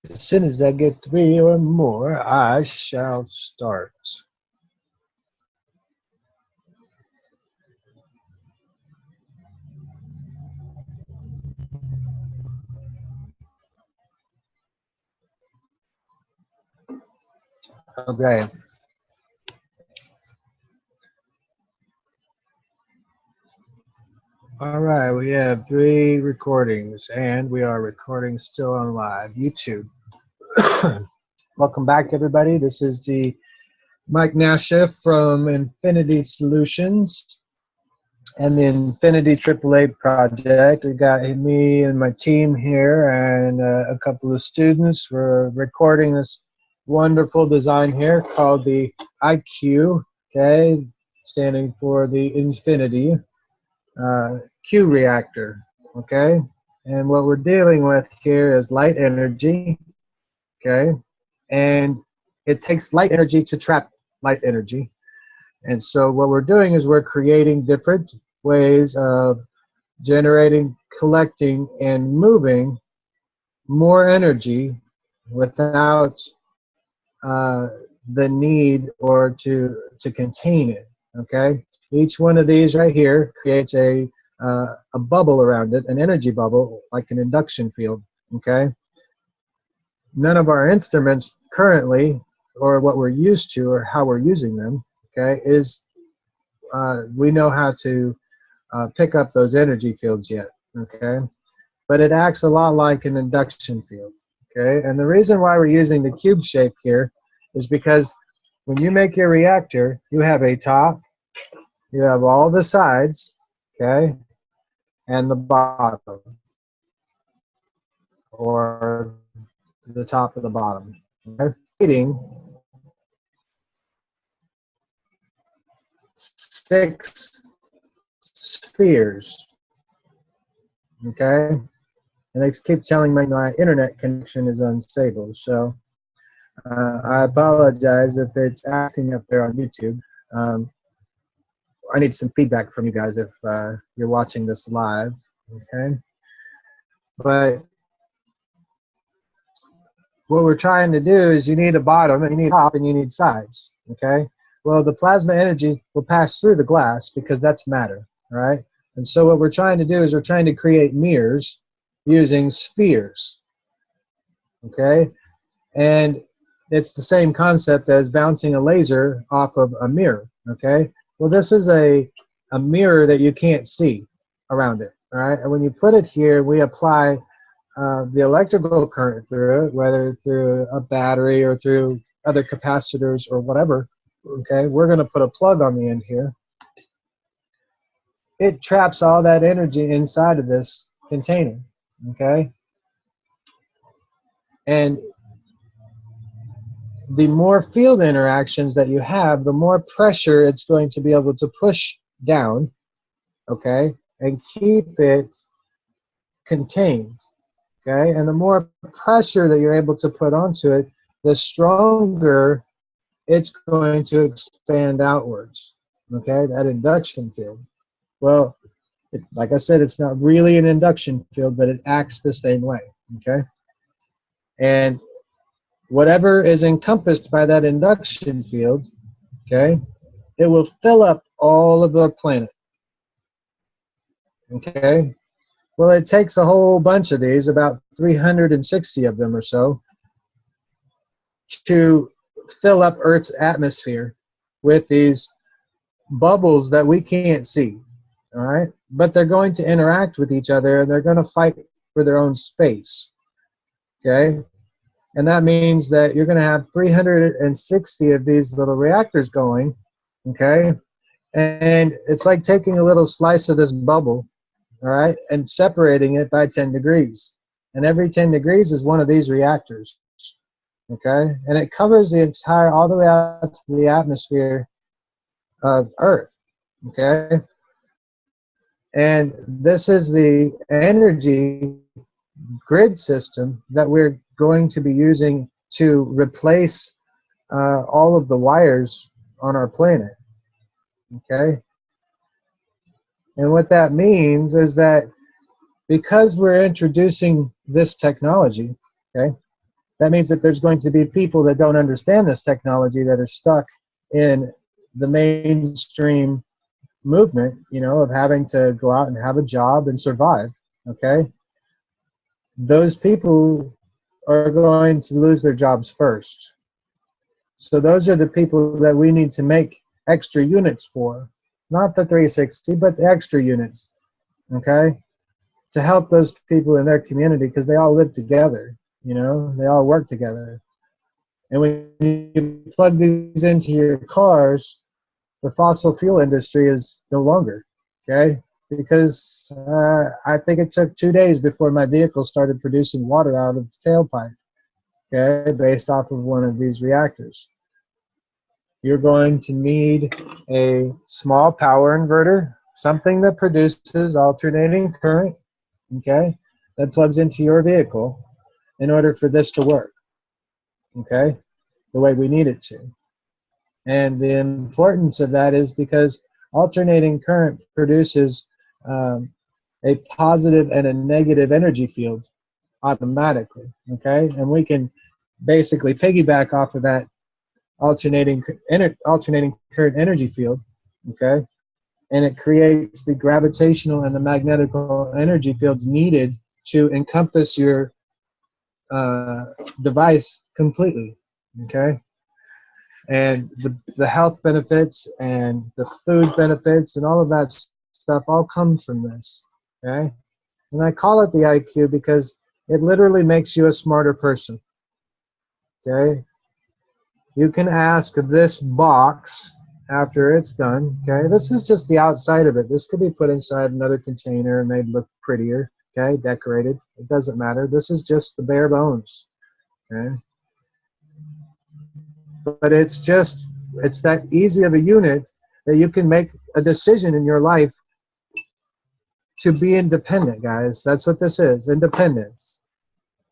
As soon as I get 3 or more, I shall start. Okay. All right, we have 3 recordings, and we are recording still on live YouTube. Welcome back, everybody. This is the Mike Nashif from Infinity Solutions and the Infinity AAA project. We got me and my team here, and a couple of students. We're recording this wonderful design here called the IQ, okay, standing for the Infinity Q reactor, okay? And what we're dealing with here is light energy, okay? And it takes light energy to trap light energy. And so what we're doing is we're creating different ways of generating, collecting, and moving more energy without the need or to contain it, okay? Each one of these right here creates a bubble around it, an energy bubble, like an induction field, okay? None of our instruments currently, or what we're used to, or how we're using them, okay, is we know how to pick up those energy fields yet, okay? But it acts a lot like an induction field, okay? And the reason why we're using the cube shape here is because when you make your reactor, you have a top, you have all the sides, okay, and the bottom, or the top of the bottom, okay? Creating 6 spheres, okay? And they keep telling me my internet connection is unstable, so I apologize if it's acting up there on YouTube. I need some feedback from you guys if you're watching this live, okay? But what we're trying to do is you need a bottom, and you need a top, and you need sides, okay? Well, the plasma energy will pass through the glass because that's matter, all right? And so what we're trying to do is we're trying to create mirrors using spheres, okay? And it's the same concept as bouncing a laser off of a mirror, okay? Well, this is a mirror that you can't see around it, all right? And when you put it here, we apply the electrical current through it, whether through a battery or through other capacitors or whatever, okay? We're going to put a plug on the end here. It traps all that energy inside of this container, okay? And the more field interactions that you have, the more pressure it's going to be able to push down, okay, and keep it contained, okay? And the more pressure that you're able to put onto it, the stronger it's going to expand outwards, okay, that induction field. Well, like I said, it's not really an induction field, but it acts the same way, okay? And whatever is encompassed by that induction field, okay, it will fill up all of the planet, okay? Well, it takes a whole bunch of these, about 360 of them or so, to fill up Earth's atmosphere with these bubbles that we can't see, all right? But they're going to interact with each other, and they're going to fight for their own space, okay? And that means that you're going to have 360 of these little reactors going, okay? And it's like taking a little slice of this bubble, all right, and separating it by 10 degrees. And every 10 degrees is one of these reactors, okay? And it covers the entire, all the way out to the atmosphere of Earth, okay? And this is the energy grid system that we're going to be using to replace all of the wires on our planet, okay? And what that means is that because we're introducing this technology, okay, That means that there's going to be people that don't understand this technology that are stuck in the mainstream movement, you know, of having to go out and have a job and survive, okay? Those people are going to lose their jobs first. So those are the people that we need to make extra units for. Not the 360, but the extra units, okay? To help those people in their community, because they all live together, you know? They all work together. And when you plug these into your cars, the fossil fuel industry is no longer, okay? Because I think it took 2 days before my vehicle started producing water out of the tailpipe, okay, based off of one of these reactors. You're going to need a small power inverter, something that produces alternating current, okay, that plugs into your vehicle in order for this to work, okay, the way we need it to. And the importance of that is because alternating current produces a positive and a negative energy field automatically, okay? And we can basically piggyback off of that alternating current energy field, okay? And it creates the gravitational and the magnetical energy fields needed to encompass your device completely, okay? And the health benefits and the food benefits and all of that stuff all comes from this, okay? And I call it the IQ because it literally makes you a smarter person, okay? You can ask this box after it's done, okay? This is just the outside of it. This could be put inside another container and made look prettier, okay? Decorated. It doesn't matter. This is just the bare bones, okay? But it's that easy of a unit that you can make a decision in your life to be independent, guys. That's what this is, independence.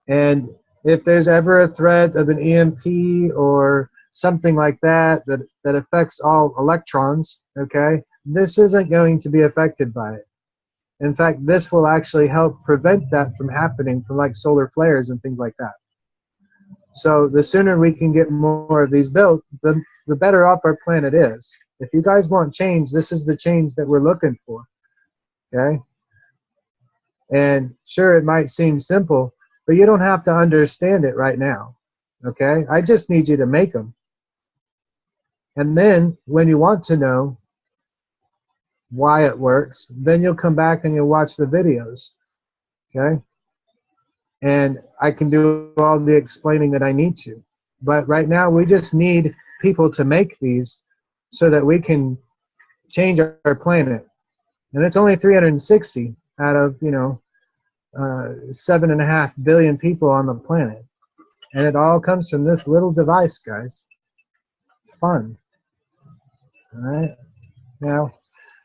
And if there's ever a threat of an EMP or something like that affects all electrons, okay, this isn't going to be affected by it. In fact, this will actually help prevent that from happening, from like solar flares and things like that. So the sooner we can get more of these built, the better off our planet is. If you guys want change, this is the change that we're looking for, okay? And sure, it might seem simple, but you don't have to understand it right now, okay? I just need you to make them. And then when you want to know why it works, then you'll come back and you'll watch the videos, okay? And I can do all the explaining that I need to. But right now, we just need people to make these so that we can change our planet. And it's only 360 out of, 7.5 billion people on the planet. And it all comes from this little device, guys. It's fun. All right. Now,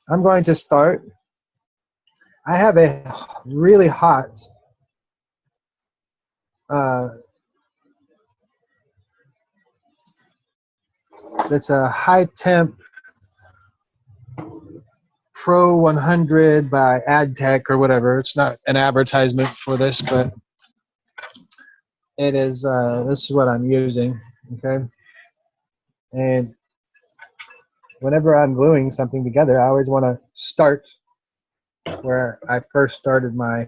I'm going to start. I have a really hot that's a high temp Pro 100 by AdTech or whatever. It's not an advertisement for this, but it is. This is what I'm using. Okay. And whenever I'm gluing something together, I always want to start where I first started my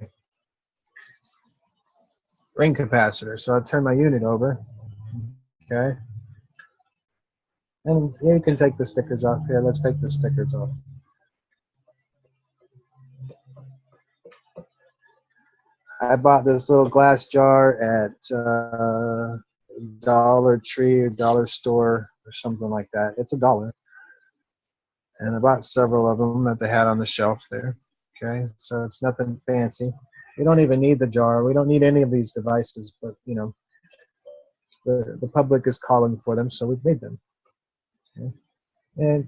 ring capacitor. So I'll turn my unit over. Okay. And you can take the stickers off here. Let's take the stickers off. I bought this little glass jar at Dollar Tree or Dollar Store or something like that. It's $1. And I bought several of them that they had on the shelf there. Okay, so it's nothing fancy. We don't even need the jar. We don't need any of these devices, but you know, the public is calling for them, so we've made them. Okay. And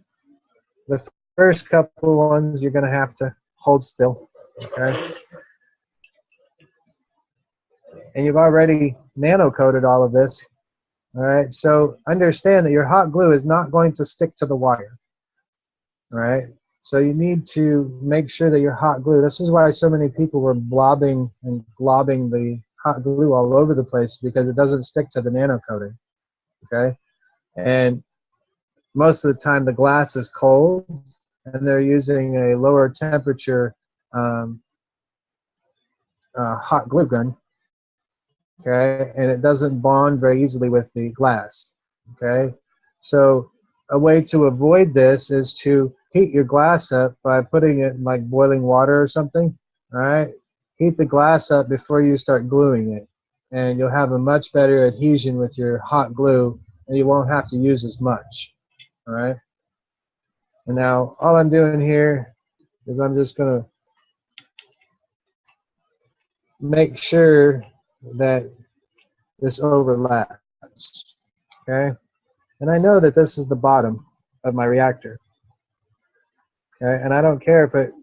the first couple ones you're going to have to hold still. Okay. And you've already nano-coated all of this. All right, so understand that your hot glue is not going to stick to the wire. All right, so you need to make sure that your hot glue, this is why so many people were blobbing and globbing the hot glue all over the place because it doesn't stick to the nano coating. Okay, and most of the time the glass is cold, and they're using a lower temperature um, hot glue gun. Okay, and it doesn't bond very easily with the glass. Okay, so a way to avoid this is to heat your glass up by putting it in like boiling water or something. All right, heat the glass up before you start gluing it, and you'll have a much better adhesion with your hot glue, and you won't have to use as much. All right, and now all I'm doing here is I'm just going to make sure that this overlaps. Okay, and I know that this is the bottom of my reactor. Okay, and I don't care if it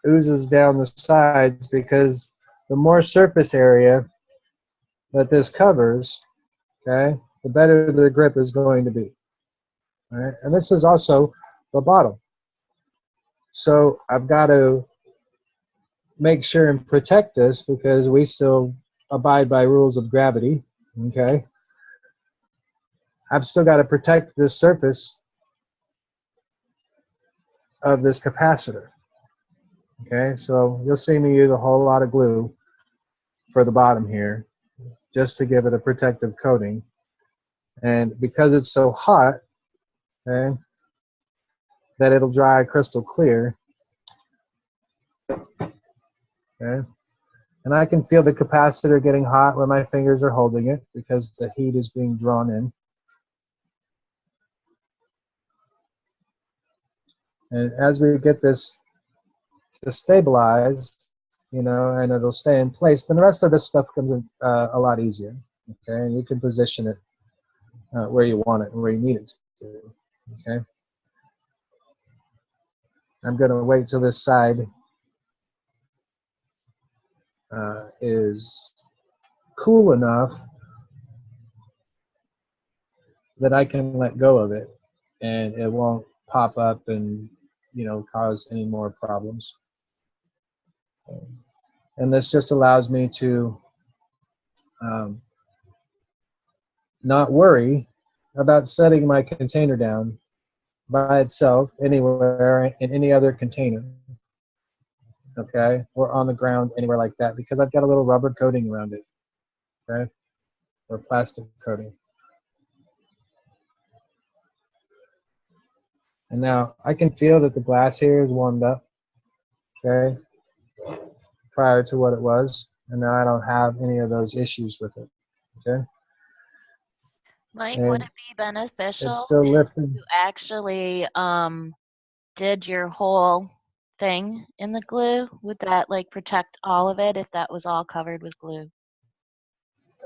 oozes down the sides because the more surface area that this covers, okay, the better the grip is going to be. All right, and this is also the bottom. So I've got to make sure and protect this because we still abide by rules of gravity. Okay, I've still got to protect this surface of this capacitor. Okay, so you'll see me use a whole lot of glue for the bottom here just to give it a protective coating. And because it's so hot, okay, that it'll dry crystal clear. Okay, and I can feel the capacitor getting hot when my fingers are holding it because the heat is being drawn in. And as we get this to stabilize, you know, and it'll stay in place, then the rest of this stuff comes in a lot easier. Okay, and you can position it where you want it and where you need it to. Okay, I'm going to wait till this side is cool enough that I can let go of it and it won't pop up and, you know, cause any more problems. And this just allows me to not worry about setting my container down by itself anywhere in any other container, okay, or on the ground anywhere like that because I've got a little rubber coating around it, okay, or plastic coating. And now I can feel that the glass here is warmed up, okay, prior to what it was, and now I don't have any of those issues with it, okay. Mike, would And it be it's beneficial still if lifting. you actually did your whole thing in the glue? Would that like protect all of it if that was all covered with glue?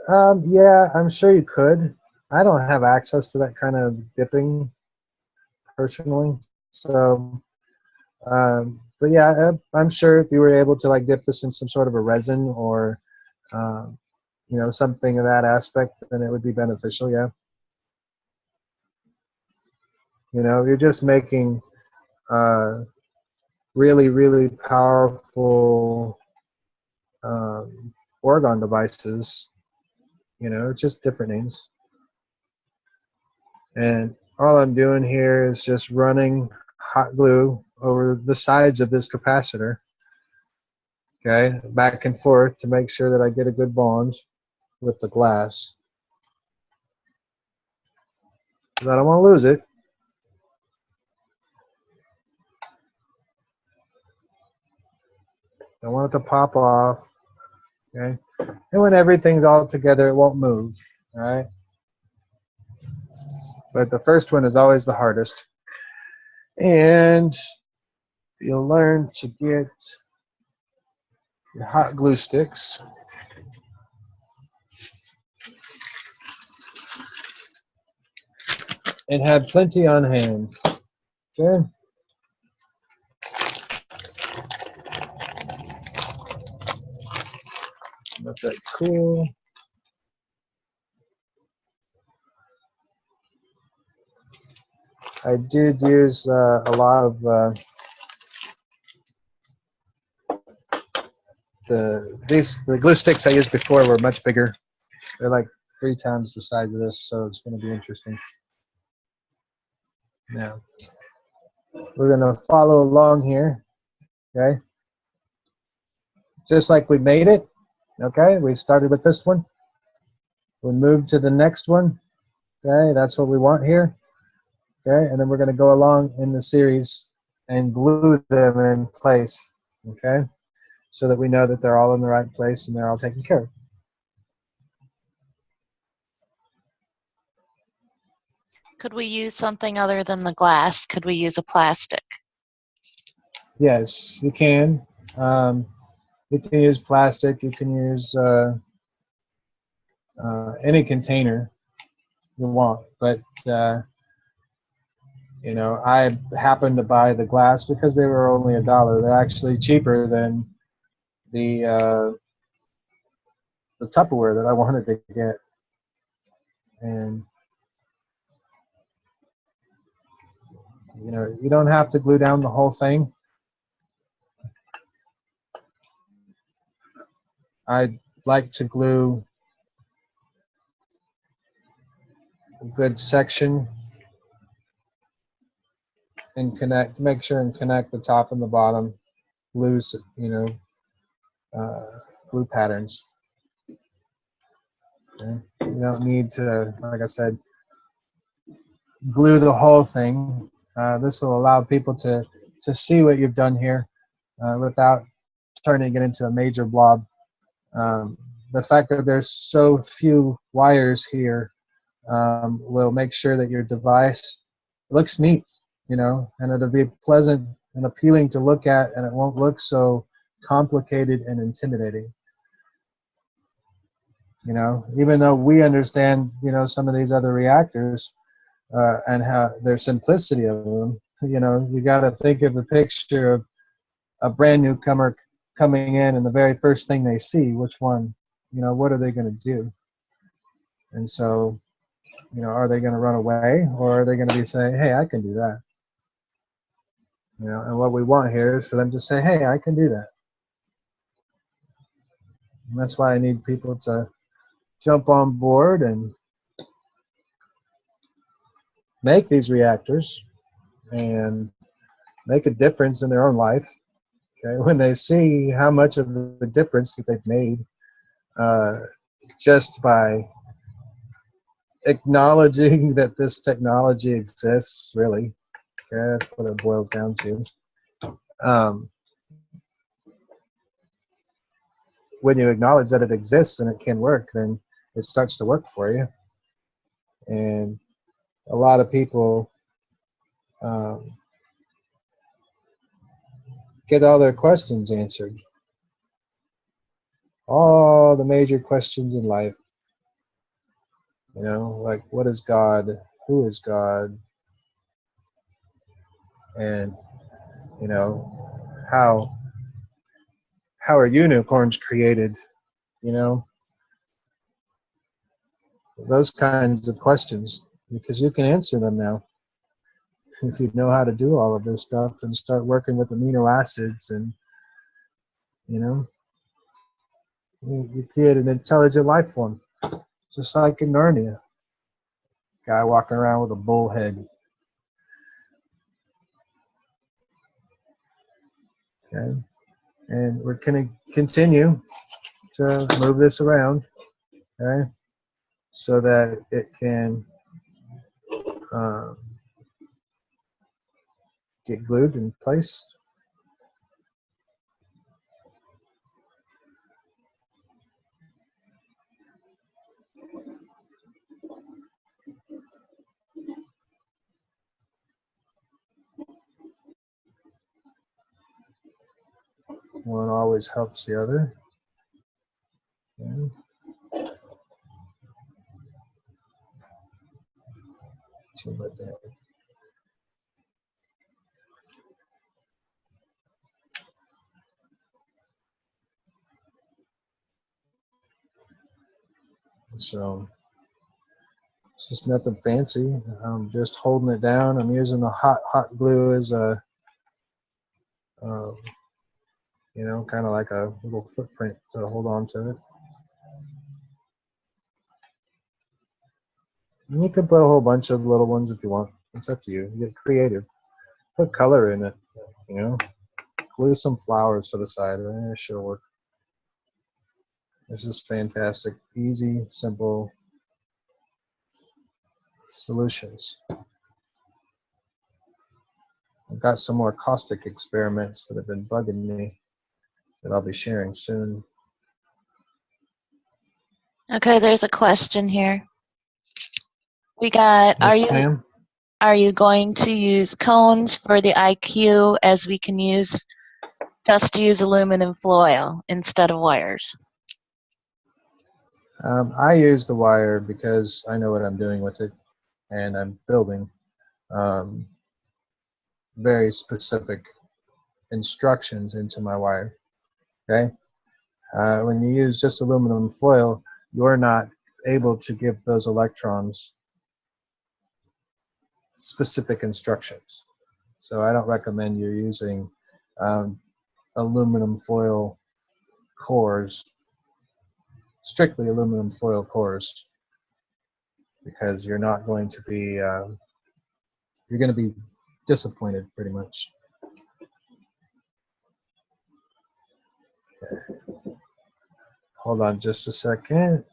Yeah, I'm sure you could. I don't have access to that kind of dipping personally, so but yeah, I'm sure if you were able to like dip this in some sort of a resin or you know, something of that aspect, then it would be beneficial. Yeah, you know, you're just making really, really powerful orgone devices. You know, just different names. And all I'm doing here is just running hot glue over the sides of this capacitor, okay, back and forth to make sure that I get a good bond with the glass. Because I don't want to lose it. I don't want it to pop off, okay? And when everything's all together, it won't move, all right? But the first one is always the hardest. And you'll learn to get your hot glue sticks. And have plenty on hand, okay? Let that cool. I did use a lot of the glue sticks I used before were much bigger. They're like 3 times the size of this, so it's going to be interesting. Now, we're going to follow along here, okay? Just like we made it, okay? We started with this one. We moved to the next one, okay? That's what we want here, okay? And then we're going to go along in the series and glue them in place, okay? So that we know that they're all in the right place and they're all taken care of. Could we use something other than the glass? Could we use a plastic? Yes, you can. You can use plastic. You can use any container you want. But you know, I happened to buy the glass because they were only $1. They're actually cheaper than the Tupperware that I wanted to get. And you know, you don't have to glue down the whole thing. I like to glue a good section and make sure and connect the top and the bottom loose, you know, glue patterns. Okay? You don't need to, like I said, glue the whole thing. This will allow people to see what you've done here without turning it into a major blob. The fact that there's so few wires here will make sure that your device looks neat, you know, and it'll be pleasant and appealing to look at, and it won't look so complicated and intimidating. You know, even though we understand, you know, some of these other reactors and how their simplicity of them, you know, you got to think of the picture of a brand newcomer coming in, and the very first thing they see, which one, you know, what are they going to do? And so, you know, are they going to run away, or are they going to be saying, hey, I can do that? You know, and what we want here is for them to say, hey, I can do that. And that's why I need people to jump on board and make these reactors and make a difference in their own life. Okay, when they see how much of a difference that they've made just by acknowledging that this technology exists, really. Okay, that's what it boils down to. Um, when you acknowledge that it exists and it can work, then it starts to work for you. And a lot of people get all their questions answered. All the major questions in life. You know, like, what is God? Who is God? And, you know, how are unicorns created? You know, those kinds of questions, because you can answer them now if you know how to do all of this stuff and start working with amino acids. And you know, you create an intelligent life form, just like in Narnia. Guy walking around with a bull head. Okay, and we're going to continue to move this around, okay, so that it can get glued in place. One always helps the other. Okay. So it's just nothing fancy. I'm just holding it down. I'm using the hot glue as a you know, kind of like a little footprint to hold on to it. And you can put a whole bunch of little ones if you want. It's up to you. Get creative. Put color in it, you know. Glue some flowers to the side. It should work. This is fantastic. Easy, simple solutions. I've got some more caustic experiments that have been bugging me that I'll be sharing soon. Okay, there's a question here. We got, Yes, ma'am. are you going to use cones for the IQ as we can just use aluminum foil instead of wires? I use the wire because I know what I'm doing with it, and I'm building um, very specific instructions into my wire. Okay. When you use just aluminum foil, you're not able to give those electrons specific instructions. So I don't recommend you using um, aluminum foil cores, strictly aluminum foil cores, because you're not going to be, you're going to be disappointed pretty much. Okay. Hold on just a second.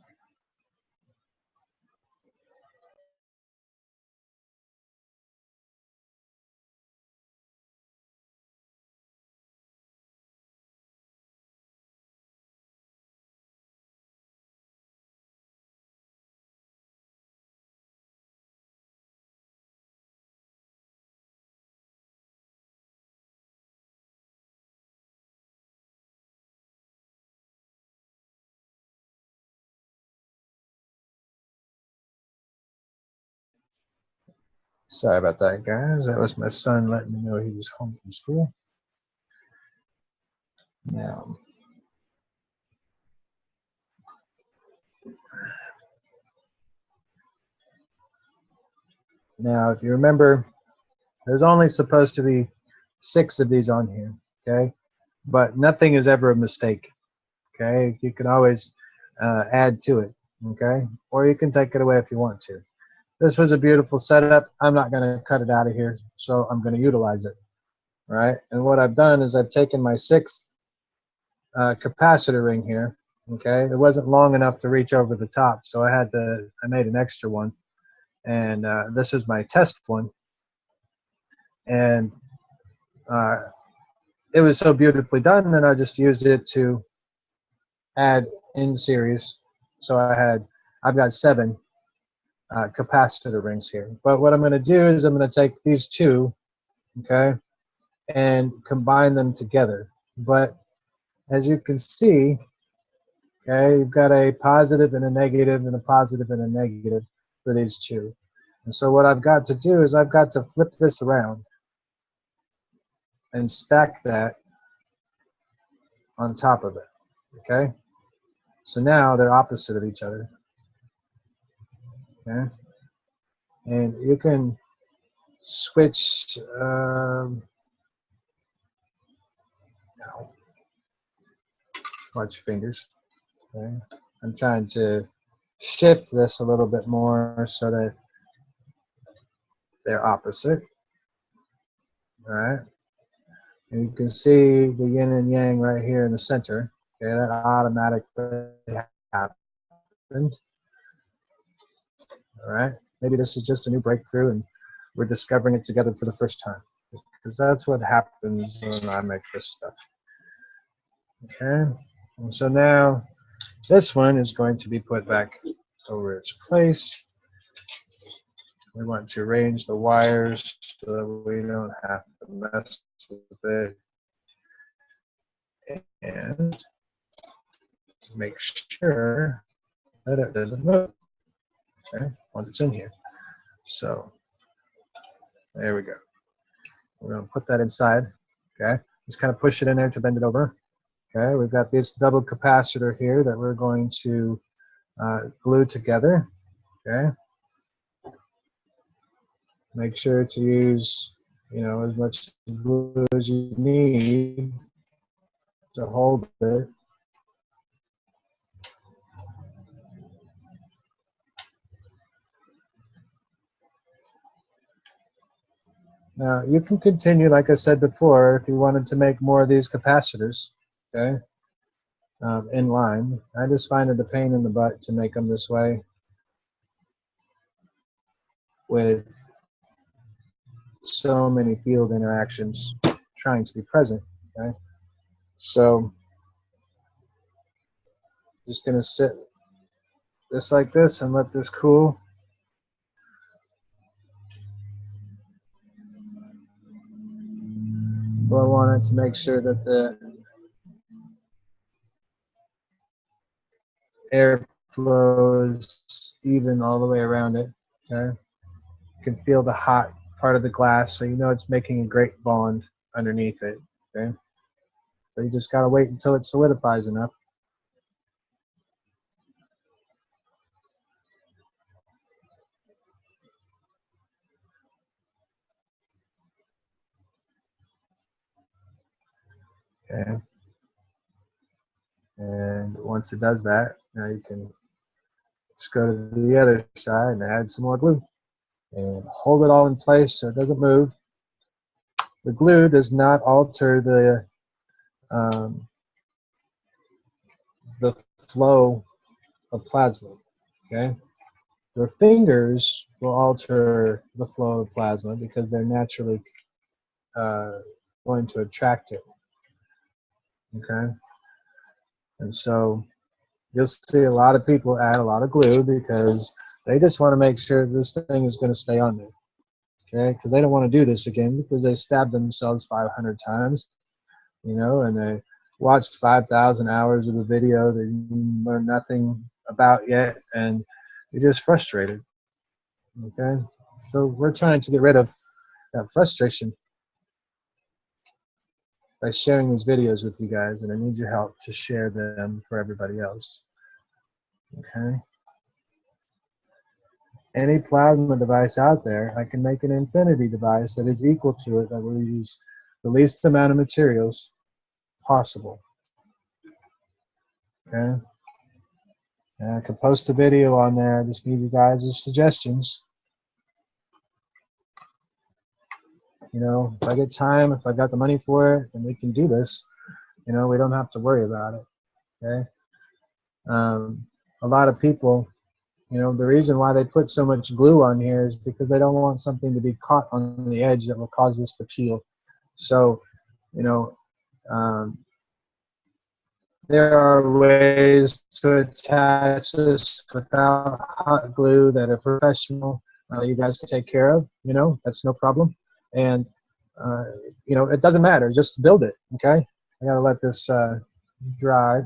Sorry about that, guys. That was my son letting me know he was home from school. Now, if you remember, there's only supposed to be 6 of these on here, okay? But nothing is ever a mistake, okay? You can always add to it, okay? Or you can take it away if you want to. This was a beautiful setup. I'm not going to cut it out of here, so I'm going to utilize it, right? And what I've done is I've taken my 6th capacitor ring here, okay? It wasn't long enough to reach over the top, so I made an extra one. And this is my test one. And it was so beautifully done that I just used it to add in series. So I've got 7 capacitor rings here. But what I'm going to do is I'm going to take these 2, okay, and combine them together. But as you can see, okay, you've got a positive and a negative and a positive and a negative for these 2. And so what I've got to do is I've got to flip this around and stack that on top of it, okay? So now they're opposite of each other, okay? And you can switch, watch your fingers, okay? I'm trying to shift this a little bit more so that they're opposite, all right? And you can see the yin and yang right here in the center, okay? That automatically happened, all right? Maybe this is just a new breakthrough and we're discovering it together for the first time, because that's what happens when I make this stuff. Okay, and so now this one is going to be put back over its place. We want to arrange the wires so that we don't have to mess with it, and make sure that it doesn't move, okay, once it's in here. So there we go. We're going to put that inside, okay? Just kind of push it in there to bend it over. Okay, we've got this double capacitor here that we're going to glue together, okay? Make sure to use, you know, as much glue as you need to hold it. Now, you can continue, like I said before, if you wanted to make more of these capacitors, okay, in line. I just find it a pain in the butt to make them this way with so many field interactions trying to be present, okay? So, just going to sit just like this and let this cool. Well, I wanted to make sure that the air flows even all the way around it. Okay, you can feel the hot part of the glass, so you know it's making a great bond underneath it. Okay, so you just gotta wait until it solidifies enough. Okay, and once it does that, now you can just go to the other side and add some more glue and hold it all in place so it doesn't move. The glue does not alter the flow of plasma. Okay, your fingers will alter the flow of plasma because they're naturally going to attract it. Okay, and so you'll see a lot of people add a lot of glue because they just want to make sure this thing is going to stay on there. Okay, because they don't want to do this again because they stabbed themselves 500 times, you know, and they watched 5,000 hours of a video that you learn nothing about yet, and you're just frustrated. Okay, so we're trying to get rid of that frustration by sharing these videos with you guys, and I need your help to share them for everybody else. Okay, any plasma device out there, I can make an infinity device that is equal to it, that will use the least amount of materials possible. Okay, and I can post a video on there. I just need you guys' suggestions. You know, if I get time, if I got the money for it, then we can do this. You know, we don't have to worry about it. Okay. A lot of people, you know, the reason why they put so much glue on here is because they don't want something to be caught on the edge that will cause this to peel. So, you know, there are ways to attach this without hot glue that are professional. You guys can take care of. You know, that's no problem. And you know, it doesn't matter. Just build it. Okay. I gotta let this dry.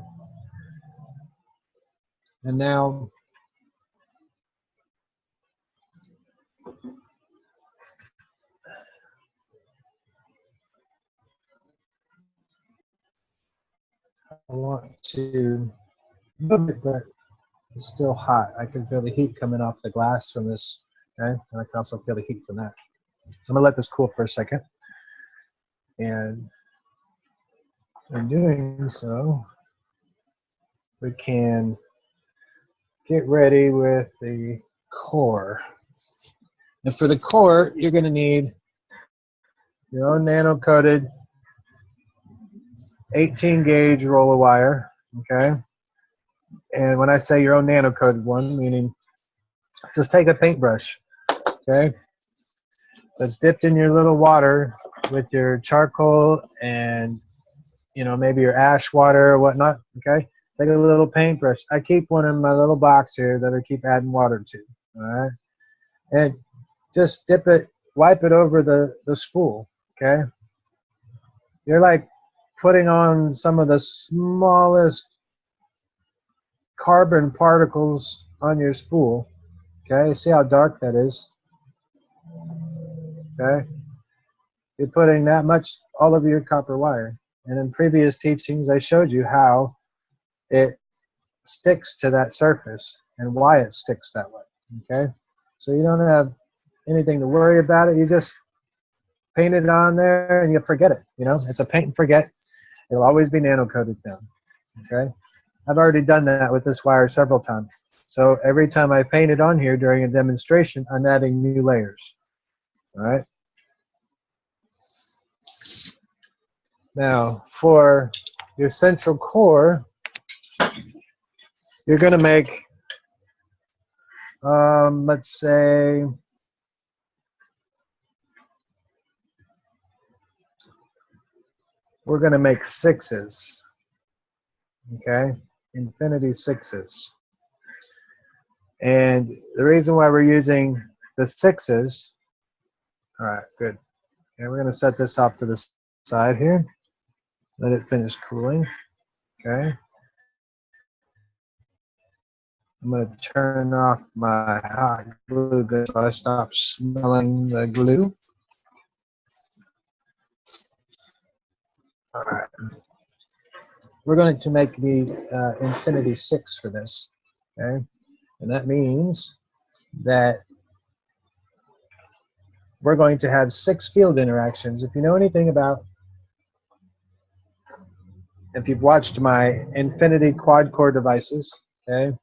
And now, I want to move it, but it's still hot. I can feel the heat coming off the glass from this. Okay, and I can also feel the heat from that. So I'm gonna let this cool for a second. And in doing so, we can get ready with the core. And for the core, you're going to need your own nano-coated 18 gauge roller wire, okay? And when I say your own nano-coated one, meaning just take a paintbrush, okay? That's dipped in your little water with your charcoal and, you know, maybe your ash water or whatnot, okay? Take a little paintbrush. I keep one in my little box here that I keep adding water to, all right? And just dip it, wipe it over the spool, okay? You're like putting on some of the smallest carbon particles on your spool, okay? See how dark that is, okay? You're putting that much all over your copper wire. And in previous teachings, I showed you how it sticks to that surface and why it sticks that way, okay? So you don't have anything to worry about it. You just paint it on there and you forget it, you know? It's a paint and forget. It'll always be nano-coated down, okay? I've already done that with this wire several times. So every time I paint it on here during a demonstration, I'm adding new layers, all right? Now, for your central core, you're going to make, let's say, we're going to make 6s, okay? Infinity 6s. And the reason why we're using the 6s, all right, good. Okay, we're going to set this off to the side here. Let it finish cooling, okay? I'm going to turn off my hot glue gun so I stop smelling the glue. All right. We're going to make the Infinity 6 for this, okay? And that means that we're going to have 6 field interactions. If you know anything about, if you've watched my Infinity quad core devices, okay,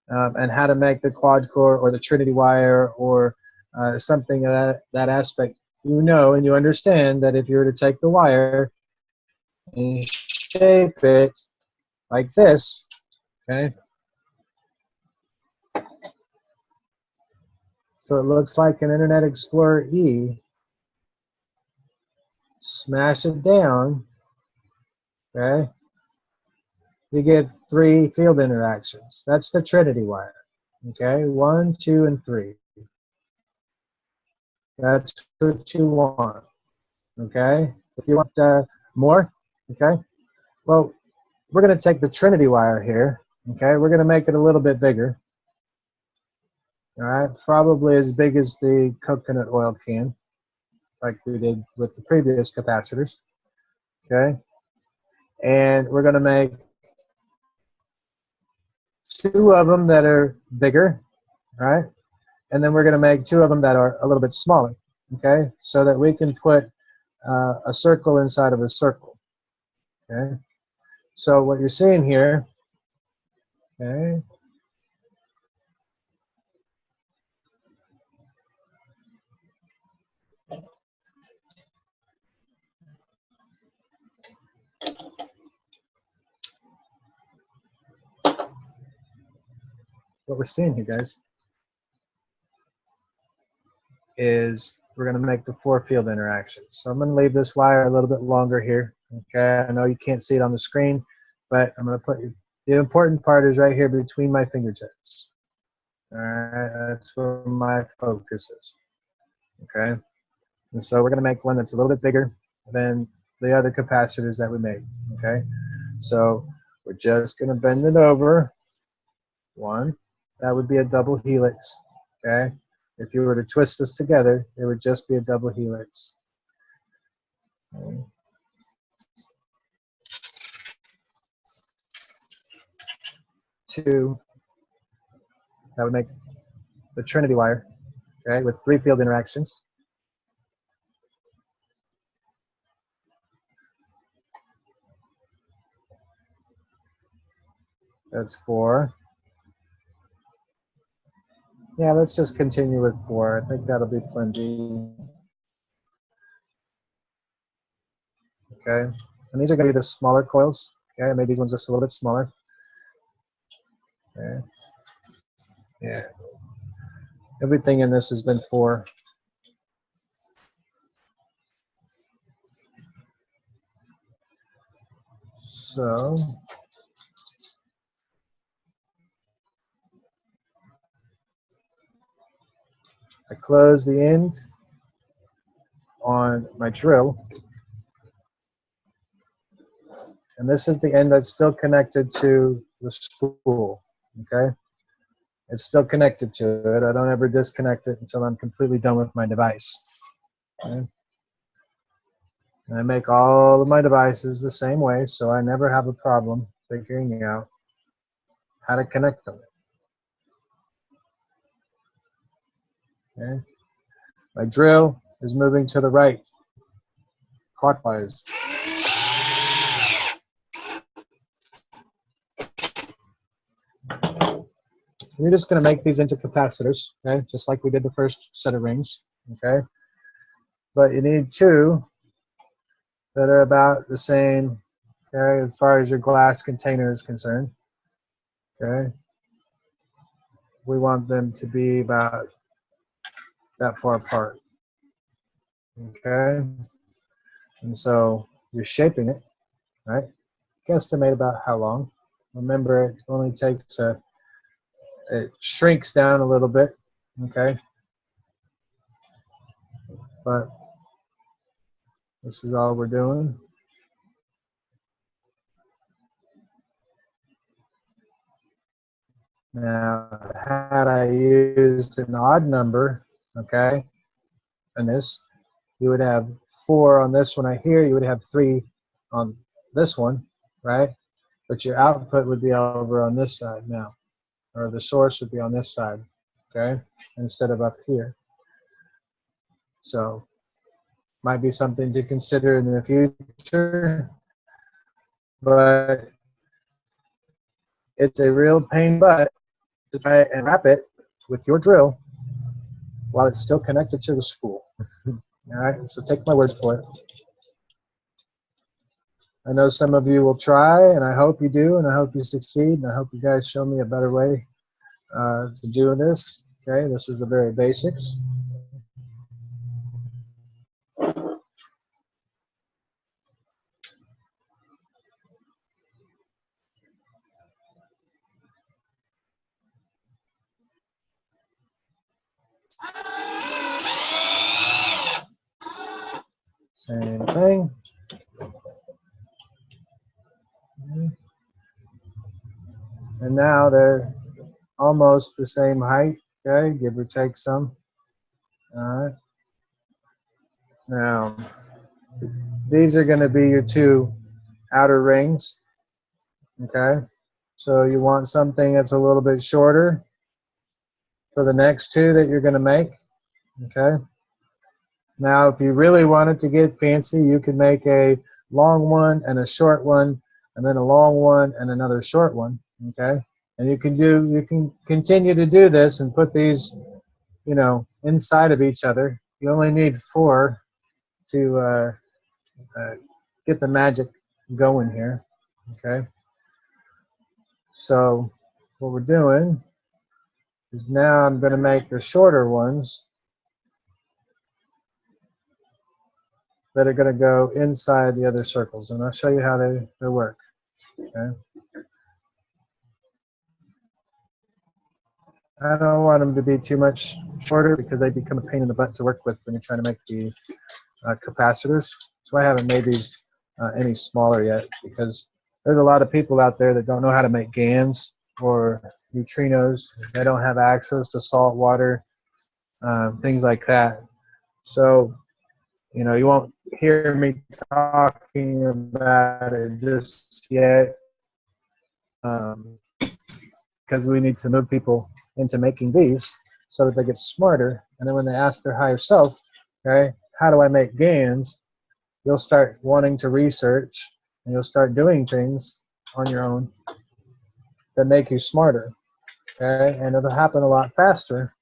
and how to make the quad core or the Trinity wire or something of that aspect, you know and you understand that if you were to take the wire and shape it like this, okay, so it looks like an Internet Explorer E, smash it down, okay, you get 3 field interactions. That's the Trinity wire, okay, 1, 2, and 3. That's what you want, okay? If you want more, okay, well, we're going to take the Trinity wire here, okay? We're going to make it a little bit bigger, all right? Probably as big as the coconut oil can, like we did with the previous capacitors, okay? And we're going to make 2 of them that are bigger, right? And then we're going to make 2 of them that are a little bit smaller, okay? So that we can put a circle inside of a circle, okay? So what you're seeing here, okay, what we're seeing here, guys, is we're going to make the 4 field interactions. So I'm going to leave this wire a little bit longer here, okay? I know you can't see it on the screen, but I'm going to put the important part is right here between my fingertips. All right, that's where my focus is, okay? And so we're going to make one that's a little bit bigger than the other capacitors that we made, okay? So we're just going to bend it over. 1, that would be a double helix, okay? If you were to twist this together, it would just be a double helix. Okay. 2, that would make the Trinity wire, okay, with 3 field interactions. That's 4. Yeah, let's just continue with 4. I think that'll be plenty. Okay, and these are going to be the smaller coils. Okay, maybe these ones just a little bit smaller. Okay, yeah. Everything in this has been 4. So I close the end on my drill, and this is the end that's still connected to the spool, okay? It's still connected to it. I don't ever disconnect it until I'm completely done with my device, okay? And I make all of my devices the same way, so I never have a problem figuring out how to connect them, okay? My drill is moving to the right, clockwise. You're just going to make these into capacitors, okay, just like we did the first set of rings, okay? But you need two that are about the same, okay, as far as your glass container is concerned, okay? We want them to be about that far apart, okay? And so you're shaping it, right? Guesstimate about how long. Remember, it only takes it shrinks down a little bit, okay? But this is all we're doing. Now, had I used an odd number, okay, and this, you would have 4 on this one right here, you would have 3 on this one, right? But your output would be over on this side now, or the source would be on this side, okay, instead of up here. So, might be something to consider in the future, but it's a real pain in the butt to try and wrap it with your drill while it's still connected to the spool. All right, so take my word for it. I know some of you will try, and I hope you do, and I hope you succeed, and I hope you guys show me a better way to do this. Okay, this is the very basics. Same thing. And now they're almost the same height, okay, give or take some. All right. Now, these are going to be your 2 outer rings, okay? So you want something that's a little bit shorter for the next 2 that you're going to make, okay? Now, if you really wanted to get fancy, you could make a long one and a short one, and then a long one and another short one, okay? And you can continue to do this and put these, you know, inside of each other. You only need 4 to get the magic going here, okay? So what we're doing is now I'm going to make the shorter ones that are going to go inside the other circles, and I'll show you how they work, okay? I don't want them to be too much shorter because they become a pain in the butt to work with when you're trying to make the capacitors. That's why I haven't made these any smaller yet, because there's a lot of people out there that don't know how to make GANs or neutrinos. They don't have access to salt water, things like that. So, you know, you won't hear me talking about it just yet, because we need to move people into making these so that they get smarter, and then when they ask their higher self, okay, how do I make GANs, you'll start wanting to research, and you'll start doing things on your own that make you smarter, okay? And it'll happen a lot faster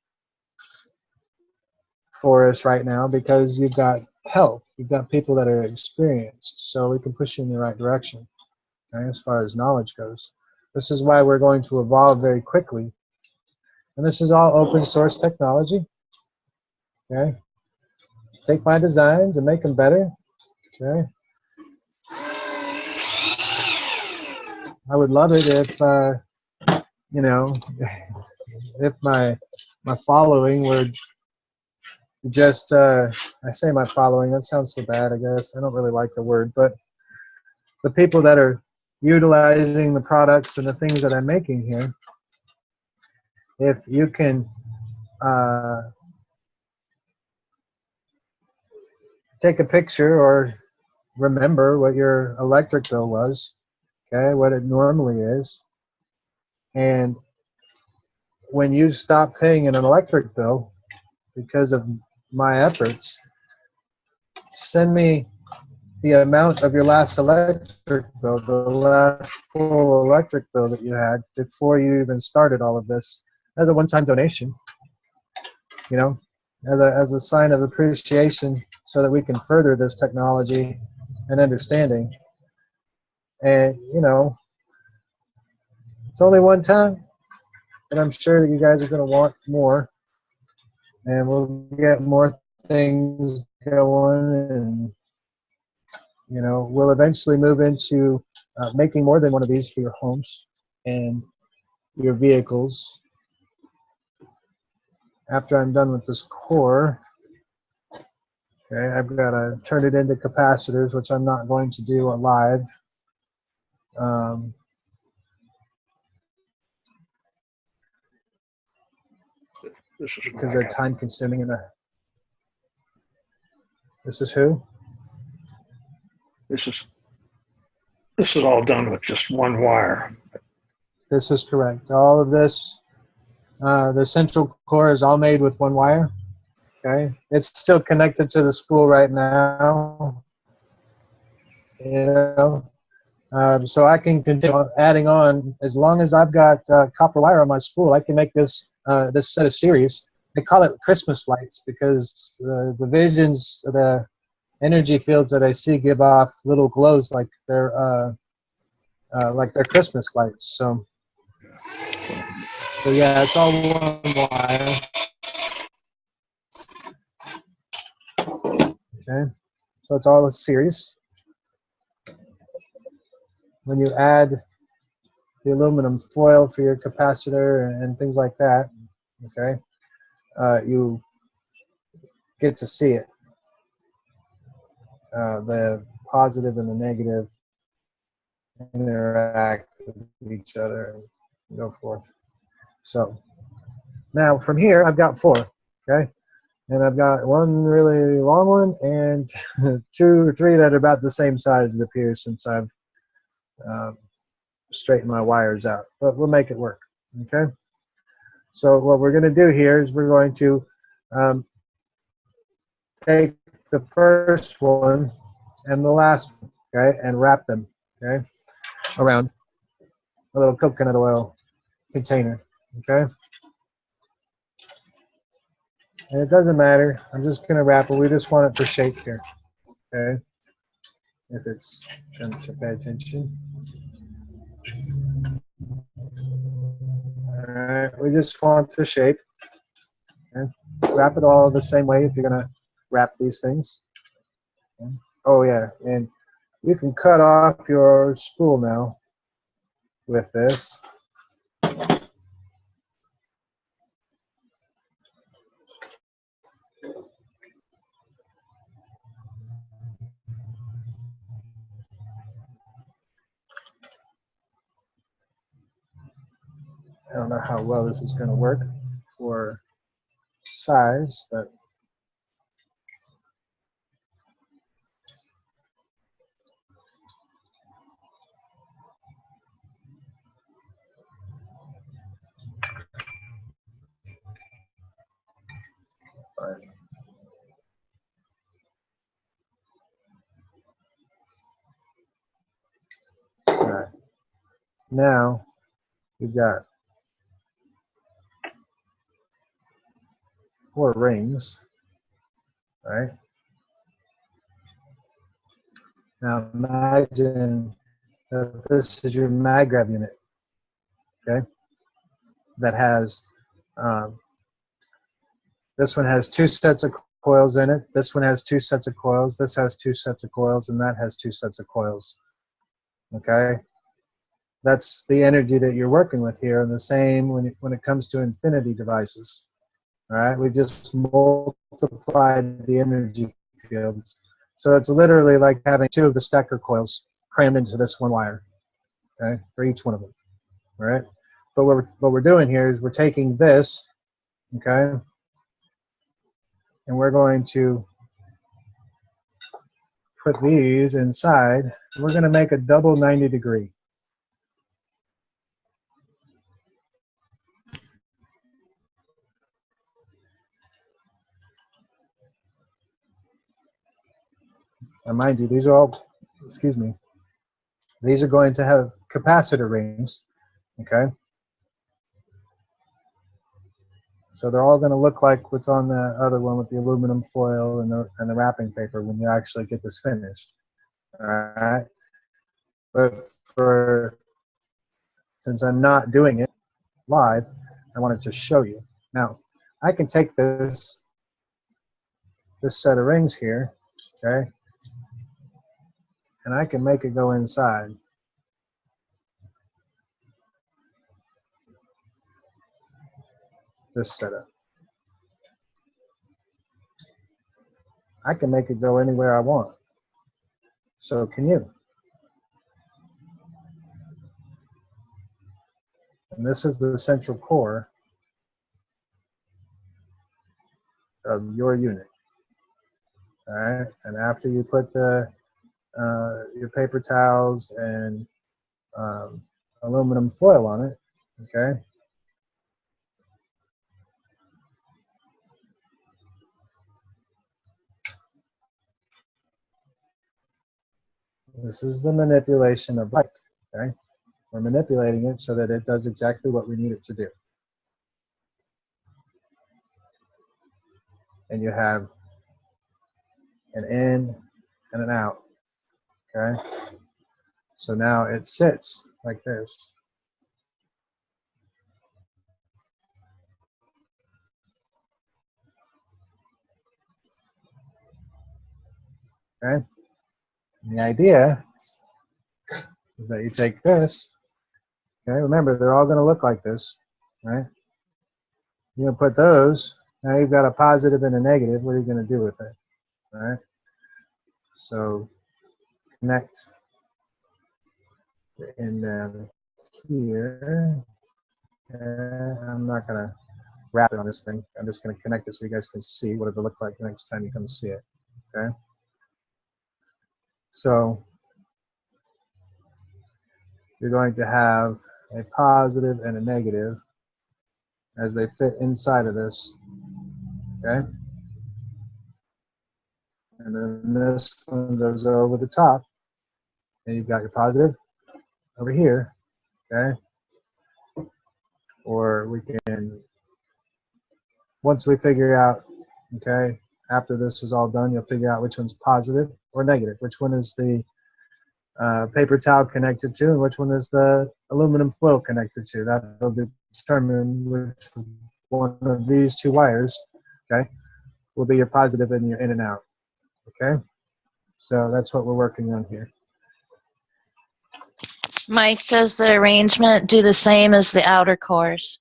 for us right now because you've got help. You've got people that are experienced, so we can push you in the right direction, okay, as far as knowledge goes. This is why we're going to evolve very quickly. And this is all open source technology, okay? Take my designs and make them better, okay? I would love it if, you know, if my following were just, I say my following, that sounds so bad, I guess. I don't really like the word, but the people that are utilizing the products and the things that I'm making here, if you can take a picture or remember what your electric bill was, okay, what it normally is, and when you stop paying an electric bill because of my efforts, send me the amount of your last electric bill, the last full electric bill that you had before you even started all of this, as a one-time donation, you know, as a sign of appreciation so that we can further this technology and understanding. And, you know, it's only one time, and I'm sure that you guys are going to want more, and we'll get more things going, and, you know, we'll eventually move into making more than one of these for your homes and your vehicles. After I'm done with this core, okay, I've got to turn it into capacitors, which I'm not going to do live. Because they're time consuming. And this is who? This is all done with just one wire. This is correct. All of this, the central core is all made with one wire. Okay, it's still connected to the spool right now. You know, so I can continue adding on as long as I've got copper wire on my spool. I can make this this set of series. They call it Christmas lights because the visions, the energy fields that I see give off little glows like they're Christmas lights. So yeah, it's all one wire. Okay, so it's all a series. When you add the aluminum foil for your capacitor and things like that, okay, you get to see it. The positive and the negative interact with each other and go forth. So now from here, I've got 4, okay? And I've got one really long one and 2 or 3 that are about the same size, it appears, since I've straightened my wires out. But we'll make it work, okay? So what we're going to do here is we're going to take the first one and the last one, okay, and wrap them, okay, around a little coconut oil container, okay? And it doesn't matter. I'm just going to wrap it. We just want it for shape here, okay? If it's going to pay attention. All right, we just want the shape. Okay? Wrap it all the same way if you're going to wrap these things. Okay? Oh, yeah, and you can cut off your spool now with this. I don't know how well this is going to work for size, but fine. All right. Now we've got 4 rings, right? Now imagine that this is your mag grab unit, okay? That has, this one has 2 sets of coils in it. This one has 2 sets of coils. This has 2 sets of coils, and that has 2 sets of coils, okay? That's the energy that you're working with here, and the same when it comes to infinity devices. All right, we just multiplied the energy fields. So it's literally like having 2 of the stacker coils crammed into this one wire, okay, for each one of them. All right, but what we're doing here is we're taking this, okay, and we're going to put these inside. We're going to make a double 90-degree. And mind you, these are all, excuse me, these are going to have capacitor rings, okay? So they're all going to look like what's on the other one with the aluminum foil and the wrapping paper when you actually get this finished. All right. But since I'm not doing it live, I wanted to show you. Now, I can take this set of rings here, okay, and I can make it go inside. This setup. I can make it go anywhere I want. So can you. And this is the central core of your unit. All right. And after you put your paper towels and aluminum foil on it, okay, this is the manipulation of light. Okay, we're manipulating it so that it does exactly what we need it to do. And you have an in and an out. Okay, so now it sits like this. Okay, and the idea is that you take this. Okay, remember they're all going to look like this, right? You're going to put those. Now you've got a positive and a negative. What are you going to do with it? All right. So connect the end down here. Okay. I'm not going to wrap it on this thing. I'm just going to connect it so you guys can see what it'll look like the next time you come see it. Okay. So you're going to have a positive and a negative as they fit inside of this. Okay. And then this one goes over the top. And you've got your positive over here. Okay. Or we can, once we figure out, okay, after this is all done, you'll figure out which one's positive or negative, which one is the paper towel connected to, and which one is the aluminum foil connected to. That'll determine which one of these two wires, okay, will be your positive and your in and out, okay? So that's what we're working on here. Mike, does the arrangement do the same as the outer cores?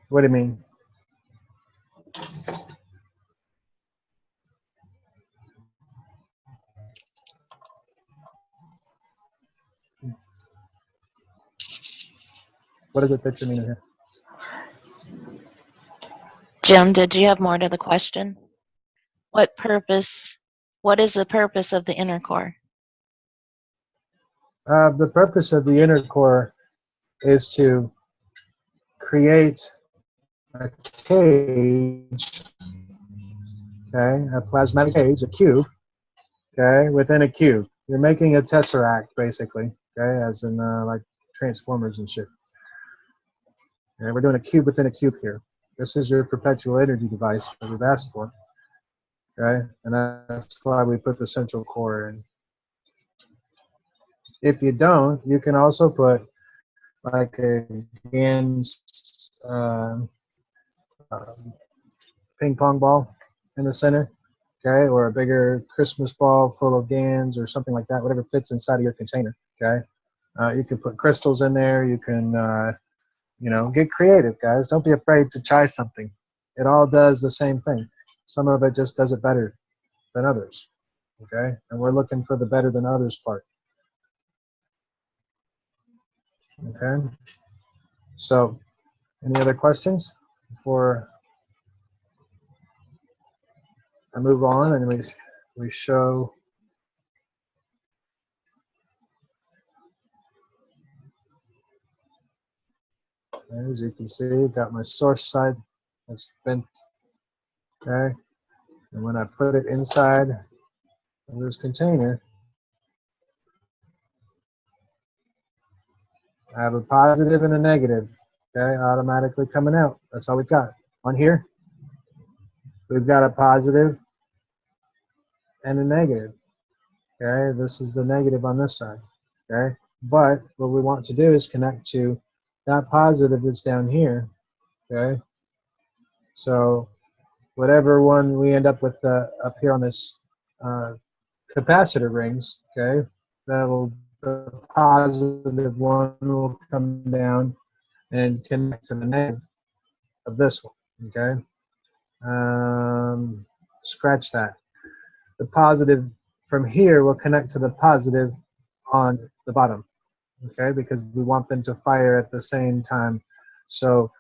What do you mean? What is it that you mean here? Jim, did you have more to the question? What is the purpose of the inner core? The purpose of the inner core is to create a cage, okay, a plasmatic cage, a cube, okay, within a cube. You're making a tesseract, basically, okay, as in like Transformers and shit. And we're doing a cube within a cube here. This is your perpetual energy device that we've asked for, okay, and that's why we put the central core in. If you don't, you can also put like a GAN's ping pong ball in the center, okay, or a bigger Christmas ball full of GANs or something like that, whatever fits inside of your container, okay. You can put crystals in there. You can, you know, get creative, guys. Don't be afraid to try something. It all does the same thing. Some of it just does it better than others, okay, and we're looking for the better than others part. Okay, so any other questions before I move on and we show as you can see, I've got my source side that's bent, okay, and when I put it inside of this container, I have a positive and a negative. okay, automatically coming out. That's all we've got. On here, we've got a positive and a negative. Okay, this is the negative on this side. Okay, but what we want to do is connect to that positive that's down here. Okay, so whatever one we end up with up here on this capacitor rings, okay, the positive one will come down and connect to the negative of this one. Okay, scratch that. The positive from here will connect to the positive on the bottom. Okay, because we want them to fire at the same time. So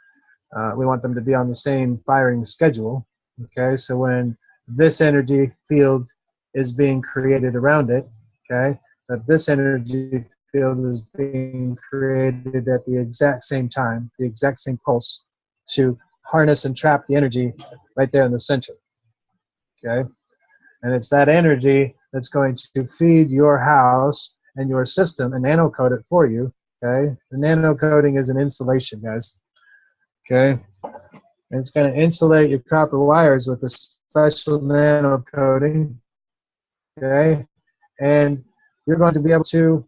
we want them to be on the same firing schedule. Okay, so when this energy field is being created around it, okay, that this energy field is being created at the exact same time, the exact same pulse, to harness and trap the energy right there in the center. Okay, and it's that energy that's going to feed your house and your system and nano-code it for you. Okay, the nano-coding is an insulation, guys. Okay, and it's going to insulate your copper wires with a special nano-coating. Okay, and you're going to be able to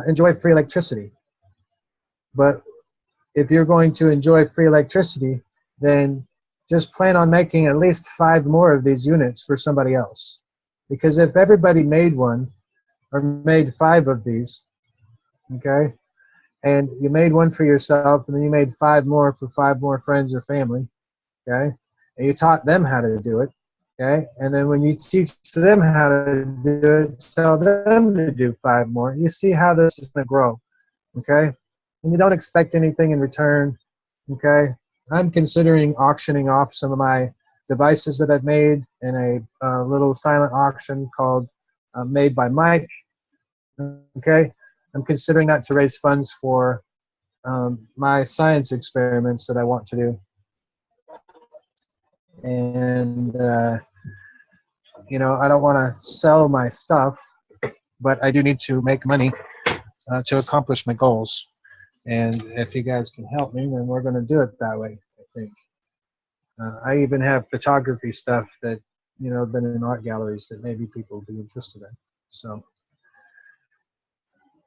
enjoy free electricity. But if you're going to enjoy free electricity, then just plan on making at least 5 more of these units for somebody else. Because if everybody made one or made 5 of these, okay, and you made one for yourself and then you made 5 more for 5 more friends or family, okay, and you taught them how to do it, okay, and then when you teach them how to do it, tell them to do 5 more, you see how this is going to grow, okay, and you don't expect anything in return, okay. I'm considering auctioning off some of my devices that I've made in a little silent auction called Made by Mike, okay. I'm considering that to raise funds for my science experiments that I want to do. And, you know, I don't want to sell my stuff, but I do need to make money to accomplish my goals. And if you guys can help me, then we're going to do it that way, I think. I even have photography stuff that, you know, been in art galleries that maybe people will be interested in. So,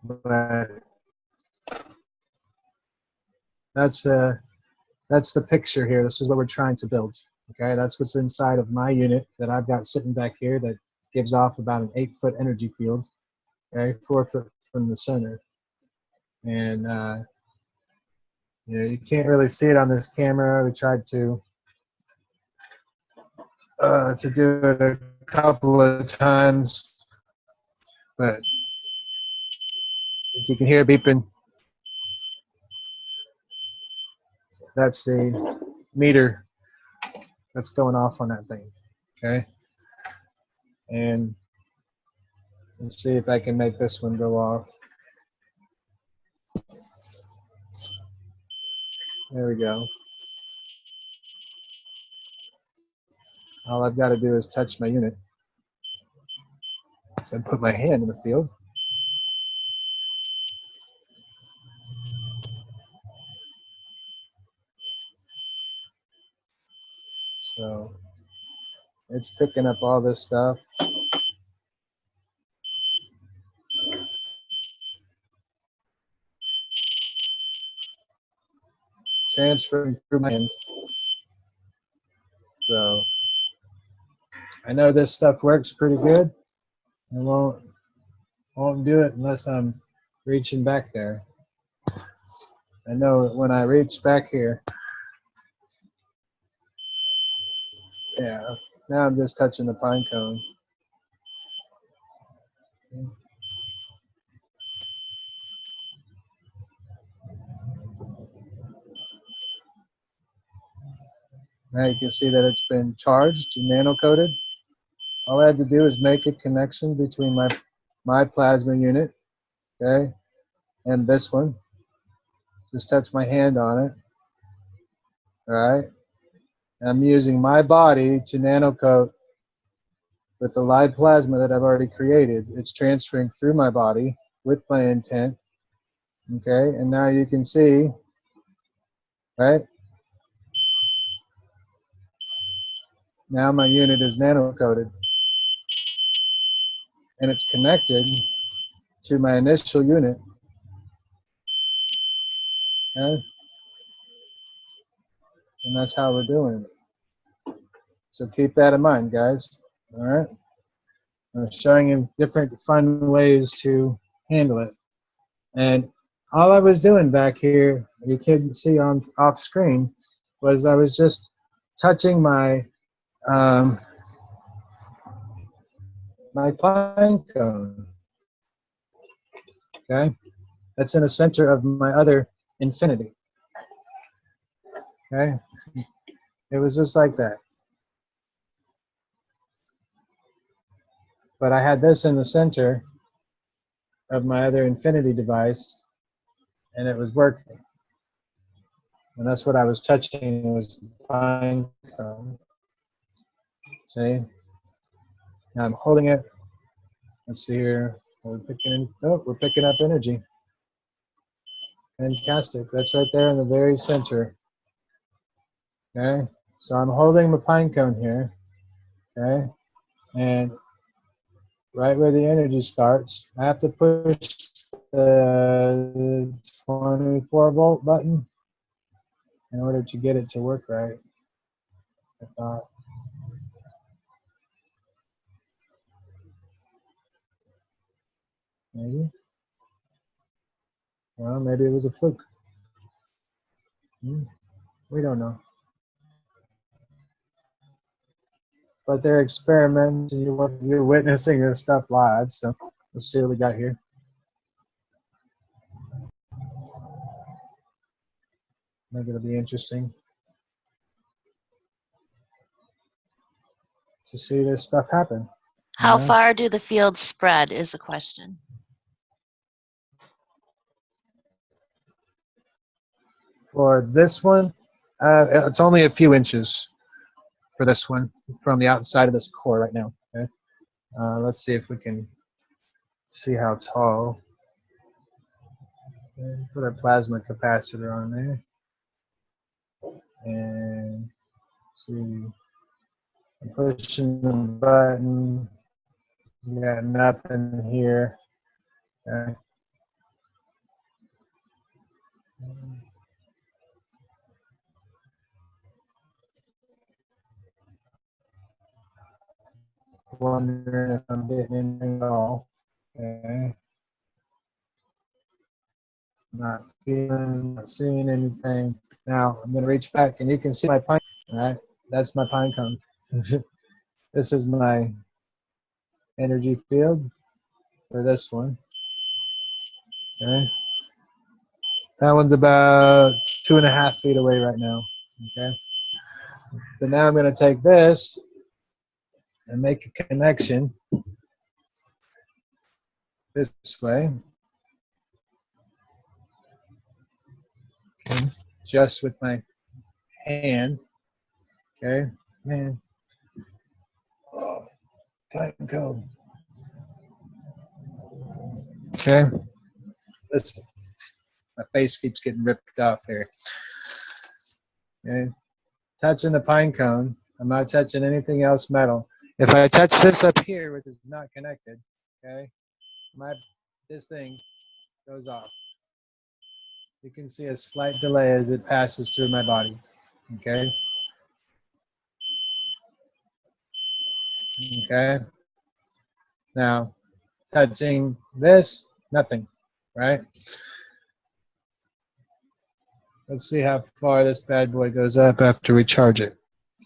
but that's the picture here. This is what we're trying to build. Okay, that's what's inside of my unit that I've got sitting back here that gives off about an 8-foot energy field. Okay, 4 foot from the center. And you know, you can't really see it on this camera. We tried to do it a couple of times, but if you can hear beeping, that's the meter that's going off on that thing. Okay, and let's see if I can make this one go off. There we go. All I've got to do is touch my unit and put my hand in the field. So it's picking up all this stuff. Transferring through my hand. So I know this stuff works pretty good. I won't do it unless I'm reaching back there. I know when I reach back here, yeah, now I'm just touching the pine cone. Now you can see that it's been charged and nano-coated. All I had to do is make a connection between my plasma unit, okay, and this one. Just touch my hand on it, all right? And I'm using my body to nano-coat with the live plasma that I've already created. It's transferring through my body with my intent, okay? And now you can see right? Now my unit is nano-coded, and it's connected to my initial unit. Okay? And that's how we're doing it. So keep that in mind, guys. All right? I'm showing you different fun ways to handle it. And all I was doing back here, you couldn't see on off screen, was I was just touching my my pine cone. Okay, that's in the center of my other infinity. Okay, it was just like that. But I had this in the center of my other infinity device, and it was working. And that's what I was touching, was the pine cone. See? Now I'm holding it. Let's see here. We're picking up energy. Fantastic. That's right there in the very center. Okay. So I'm holding the pine cone here. Okay. And right where the energy starts, I have to push the 24-volt button in order to get it to work right. I thought. Maybe. Well, maybe it was a fluke. We don't know. But they're experiments, and you're witnessing this stuff live. So let's see what we got here. I think it'll be interesting to see this stuff happen. How far do the fields spread is the question. For this one, it's only a few inches for this one from the outside of this core right now. Okay? Let's see if we can see how tall. Okay, put our plasma capacitor on there. And see, I'm pushing the button. We got nothing here. Okay. Wondering if I'm getting anything at all. Okay. Not feeling, not seeing anything. Now I'm going to reach back, and you can see my pine. All right, that's my pine cone. This is my energy field for this one. Okay. That one's about 2.5 feet away right now. Okay. So now I'm going to take this and make a connection this way. Okay. Just with my hand. Okay. Man. Oh, pine cone. Okay. Listen. My face keeps getting ripped off here. Okay. Touching the pine cone. I'm not touching anything else metal. If I touch this up here, which is not connected, okay, this thing goes off. You can see a slight delay as it passes through my body. Okay. Okay. Now, touching this, nothing, right? Let's see how far this bad boy goes up after we charge it.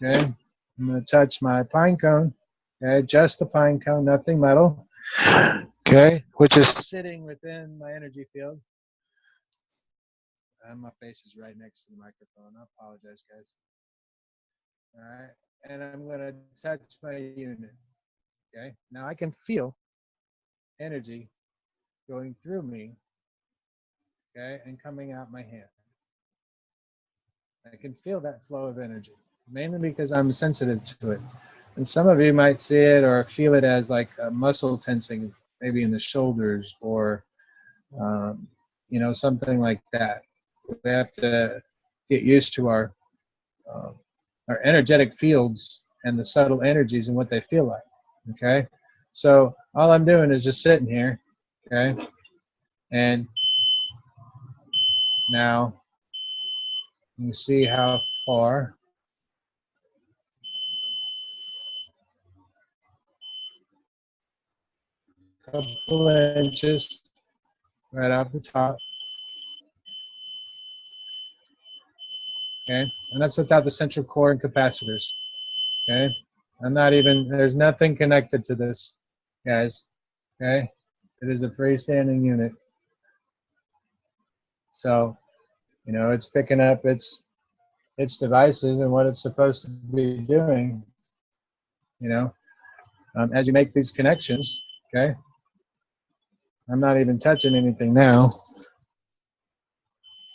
Okay. I'm going to touch my pine cone. Okay. Just the pine cone, nothing metal. Okay. Which is sitting within my energy field. And my face is right next to the microphone. I apologize, guys. All right. And I'm going to touch my unit. Okay. Now I can feel energy going through me, okay, and coming out my hand. I can feel that flow of energy, mainly because I'm sensitive to it. And some of you might see it or feel it as like a muscle tensing, maybe in the shoulders or, you know, something like that. We have to get used to uh, our energetic fields and the subtle energies and what they feel like. Okay, so all I'm doing is just sitting here. Okay, and now you see how far. Couple inches right off the top. Okay, and that's without the central core and capacitors. Okay, I'm not even, there's nothing connected to this, guys. Okay, it is a freestanding unit. So, you know, it's picking up its devices and what it's supposed to be doing, you know, as you make these connections. Okay, I'm not even touching anything now,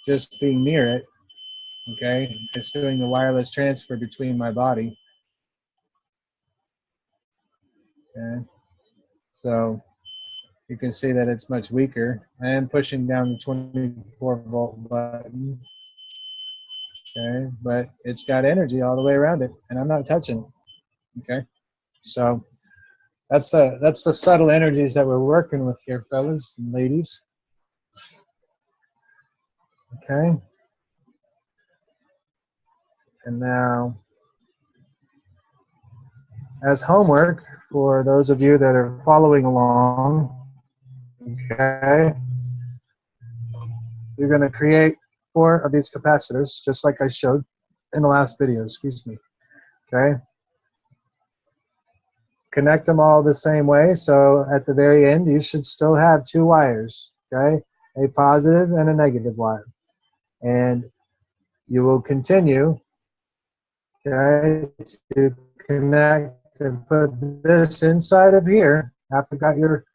just being near it. Okay, it's doing the wireless transfer between my body. Okay, so you can see that it's much weaker. I am pushing down the 24-volt button. Okay, but it's got energy all the way around it, and I'm not touching it. Okay, so that's the subtle energies that we're working with here, fellas and ladies. Okay, and now as homework for those of you that are following along, okay, you're going to create 4 of these capacitors, just like I showed in the last video. Excuse me. Okay. Connect them all the same way, so at the very end you should still have 2 wires, okay, a positive and a negative wire, and you will continue, okay, to connect and put this inside of here after you got your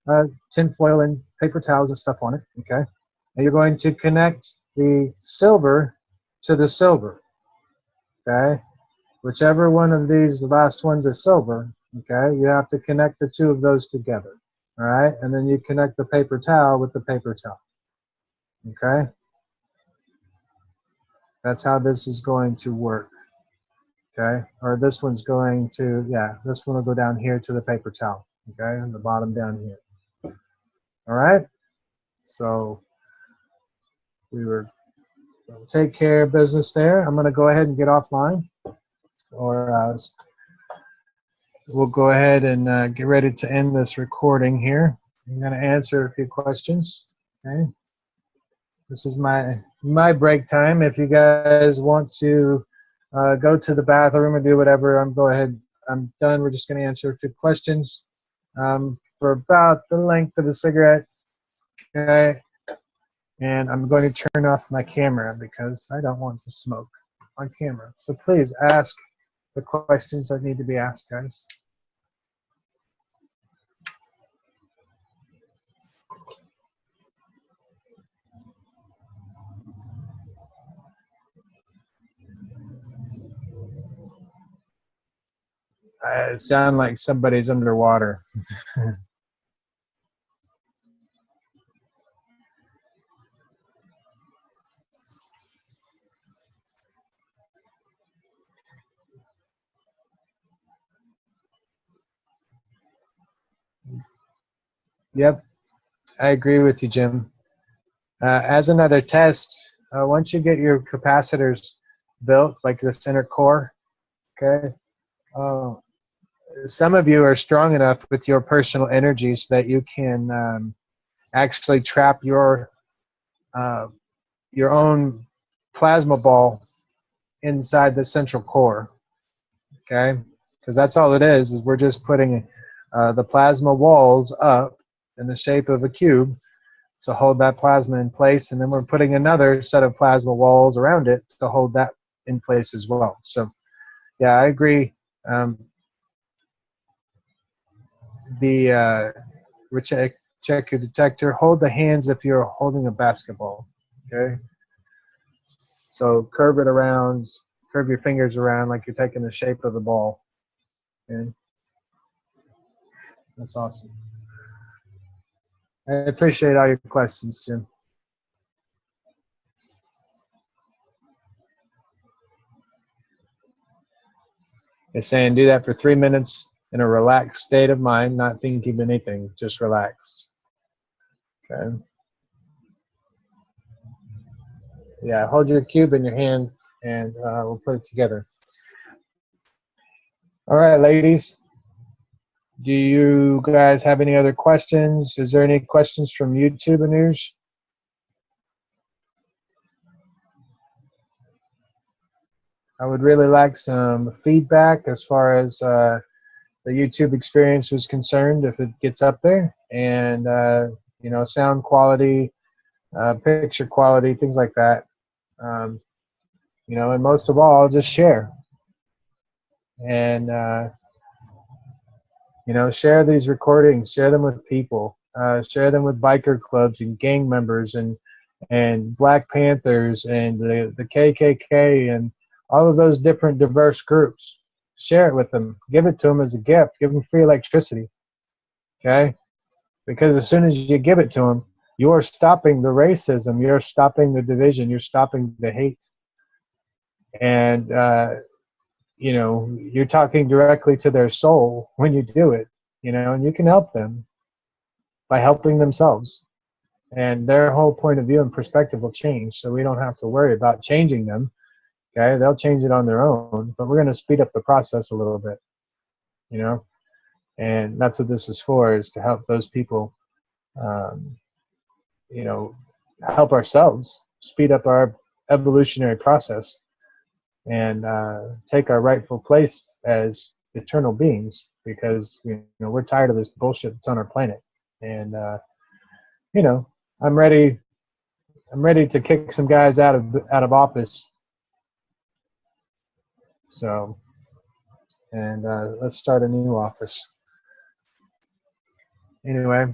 tin foil and paper towels and stuff on it, okay, and you're going to connect the silver to the silver, okay, whichever one of these, the last one's is silver. Okay, you have to connect the 2 of those together. All right, and then you connect the paper towel with the paper towel. Okay, that's how this is going to work. Okay, or this one's going to, yeah, this one will go down here to the paper towel. Okay, and the bottom down here. All right, so we were take care of business there. I'm going to go ahead and get offline, or we'll go ahead and get ready to end this recording here. I'm going to answer a few questions. Okay. This is my break time. If you guys want to go to the bathroom and do whatever, go ahead. I'm done. We're just going to answer a few questions for about the length of a cigarette. Okay. And I'm going to turn off my camera because I don't want to smoke on camera. So please ask the questions that need to be asked, guys. I sound like somebody's underwater. Yep, I agree with you, Jim. As another test, once you get your capacitors built, like the center core, okay, some of you are strong enough with your personal energies that you can actually trap your own plasma ball inside the central core, okay, because that's all it is we're just putting the plasma walls up in the shape of a cube to hold that plasma in place, and then we're putting another set of plasma walls around it to hold that in place as well. So yeah, I agree. Check your detector. Hold the hands if you're holding a basketball. Okay. So curve it around. Curve your fingers around like you're taking the shape of the ball. Okay. That's awesome. I appreciate all your questions, Jim. It's saying do that for 3 minutes in a relaxed state of mind, not thinking of anything, just relaxed. Okay. Yeah, hold your cube in your hand and we'll put it together. All right, ladies. Do you guys have any other questions? Is there any questions from YouTube, Anuj? I would really like some feedback as far as the YouTube experience was concerned, if it gets up there, and you know, sound quality, picture quality, things like that. You know, and most of all, just share. And you know, share these recordings, share them with people, share them with biker clubs and gang members and Black Panthers and the KKK and all of those different diverse groups. Share it with them. Give it to them as a gift. Give them free electricity. Okay? Because as soon as you give it to them, you're stopping the racism. You're stopping the division. You're stopping the hate. And, you know, you're talking directly to their soul when you do it, you know, and you can help them by helping themselves. And their whole point of view and perspective will change, so we don't have to worry about changing them. Okay, they'll change it on their own, but we're going to speed up the process a little bit, you know, and that's what this is for, is to help those people, you know, help ourselves speed up our evolutionary process and take our rightful place as eternal beings, because you know, we're tired of this bullshit that's on our planet. And you know, I'm ready to kick some guys out of office. So, and let's start a new office. Anyway,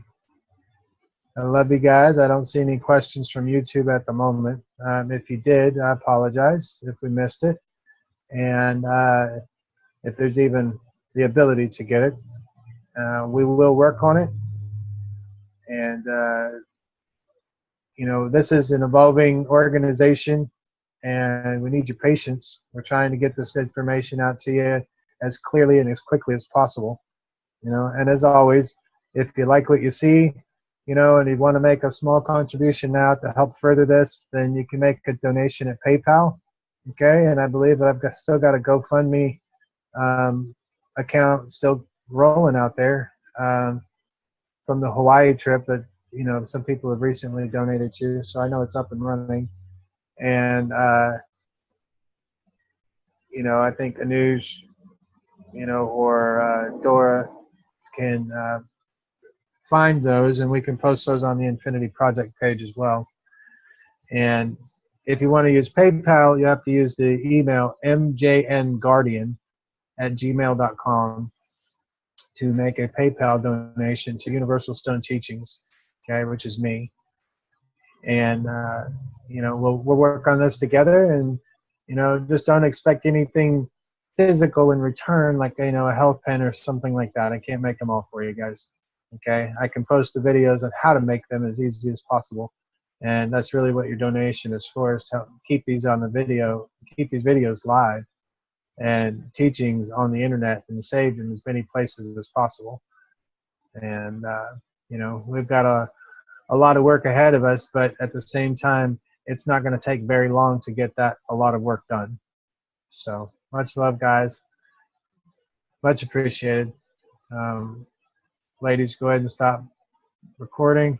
I love you guys. I don't see any questions from YouTube at the moment. If you did, I apologize if we missed it. And if there's even the ability to get it, we will work on it. And you know, this is an evolving organization, and we need your patience. We're trying to get this information out to you as clearly and as quickly as possible. You know, and as always, if you like what you see, you know, and you want to make a small contribution now to help further this, then you can make a donation at PayPal. Okay, and I believe that still got a GoFundMe account still rolling out there from the Hawaii trip that, you know, some people have recently donated to. So I know it's up and running. And you know, I think Anuj, you know, or Dora can find those, and we can post those on the Infinity Project page as well. And if you want to use PayPal, you have to use the email mjnguardian@gmail.com to make a PayPal donation to Universal Stone Teachings, okay, which is me. And you know, we'll work on this together, and you know, just don't expect anything physical in return, like, you know, a health pen or something like that. I can't make them all for you guys. Okay, I can post the videos of how to make them as easy as possible, and that's really what your donation is for, is to help keep these on the video, keep these videos live and teachings on the internet and saved in as many places as possible. And you know, we've got a lot of work ahead of us, but at the same time, it's not going to take very long to get a lot of work done. So much love, guys. Much appreciated. Ladies, go ahead and stop recording.